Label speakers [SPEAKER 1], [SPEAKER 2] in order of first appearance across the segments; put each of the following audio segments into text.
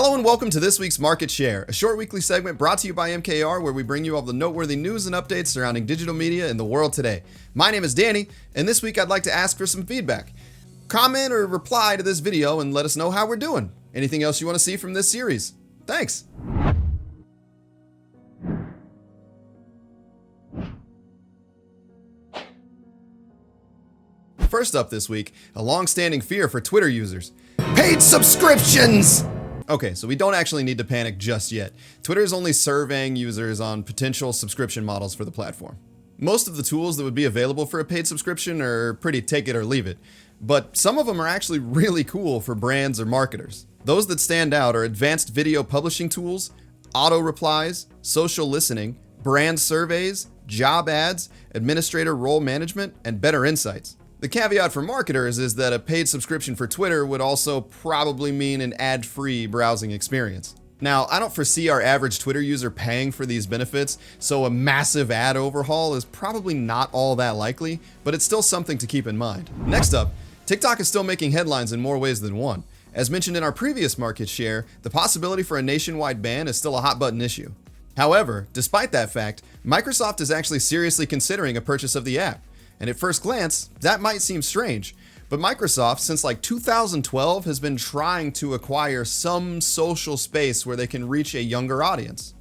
[SPEAKER 1] Hello and welcome to this week's Market Share, a short weekly segment brought to you by MKR where we bring you all the noteworthy news and updates surrounding digital media in the world today. My name is Danny, and this week I'd like to ask for some feedback. Comment or reply to this video and let us know how we're doing. Anything else you want to see from this series? Thanks! First up this week, a long-standing fear for Twitter users: paid subscriptions! Okay, so we don't actually need to panic just yet. Twitter is only surveying users on potential subscription models for the platform. Most of the tools that would be available for a paid subscription are pretty take it or leave it, but some of them are actually really cool for brands or marketers. Those that stand out are advanced video publishing tools, auto replies, social listening, brand surveys, job ads, administrator role management, and better insights. The caveat for marketers is that a paid subscription for Twitter would also probably mean an ad-free browsing experience. Now, I don't foresee our average Twitter user paying for these benefits, so a massive ad overhaul is probably not all that likely, but it's still something to keep in mind. Next up, TikTok is still making headlines in more ways than one. As mentioned in our previous market share, the possibility for a nationwide ban is still a hot button issue. However, despite that fact, Microsoft is actually seriously considering a purchase of the app. And at first glance, that might seem strange, but Microsoft, since like 2012, has been trying to acquire some social space where they can reach a younger audience.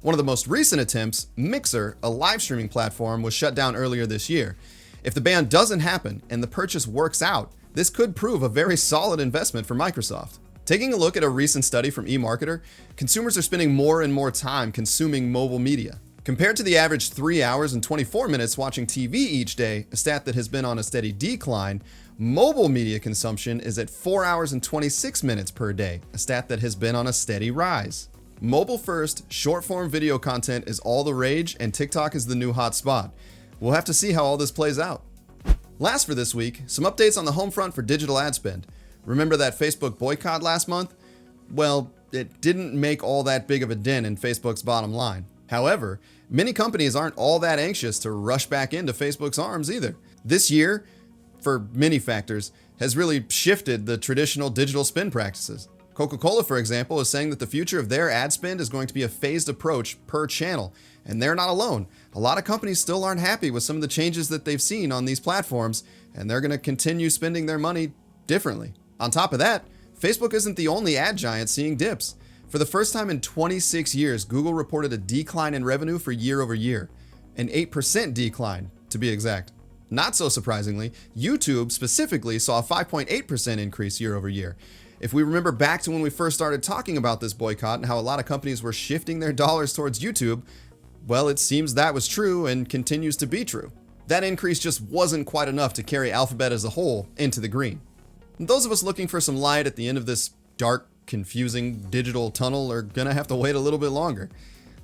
[SPEAKER 1] One of the most recent attempts, Mixer, a live streaming platform, was shut down earlier this year. If the ban doesn't happen and the purchase works out, this could prove a very solid investment for Microsoft. Taking a look at a recent study from eMarketer, consumers are spending more and more time consuming mobile media. Compared to the average 3 hours and 24 minutes watching TV each day, a stat that has been on a steady decline, mobile media consumption is at 4 hours and 26 minutes per day, a stat that has been on a steady rise. Mobile-first, short-form video content is all the rage, and TikTok is the new hot spot. We'll have to see how all this plays out. Last for this week, some updates on the home front for digital ad spend. Remember that Facebook boycott last month? Well, it didn't make all that big of a dent in Facebook's bottom line. However, many companies aren't all that anxious to rush back into Facebook's arms either. This year, for many factors, has really shifted the traditional digital spend practices. Coca-Cola, for example, is saying that the future of their ad spend is going to be a phased approach per channel, and they're not alone. A lot of companies still aren't happy with some of the changes that they've seen on these platforms, and they're going to continue spending their money differently. On top of that, Facebook isn't the only ad giant seeing dips. For the first time in 26 years, Google reported a decline in revenue for year over year, an 8% decline to be exact. Not so surprisingly, YouTube specifically saw a 5.8% increase year over year. If we remember back to when we first started talking about this boycott and how a lot of companies were shifting their dollars towards YouTube, well, it seems that was true and continues to be true. That increase just wasn't quite enough to carry Alphabet as a whole into the green. And those of us looking for some light at the end of this dark, confusing digital tunnel are gonna have to wait a little bit longer.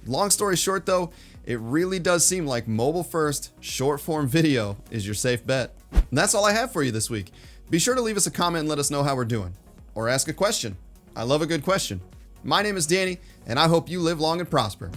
[SPEAKER 1] Long story short though, it really does seem like mobile first, short form video is your safe bet. And that's all I have for you this week. Be sure to leave us a comment and let us know how we're doing. Or ask a question. I love a good question. My name is Danny, and I hope you live long and prosper.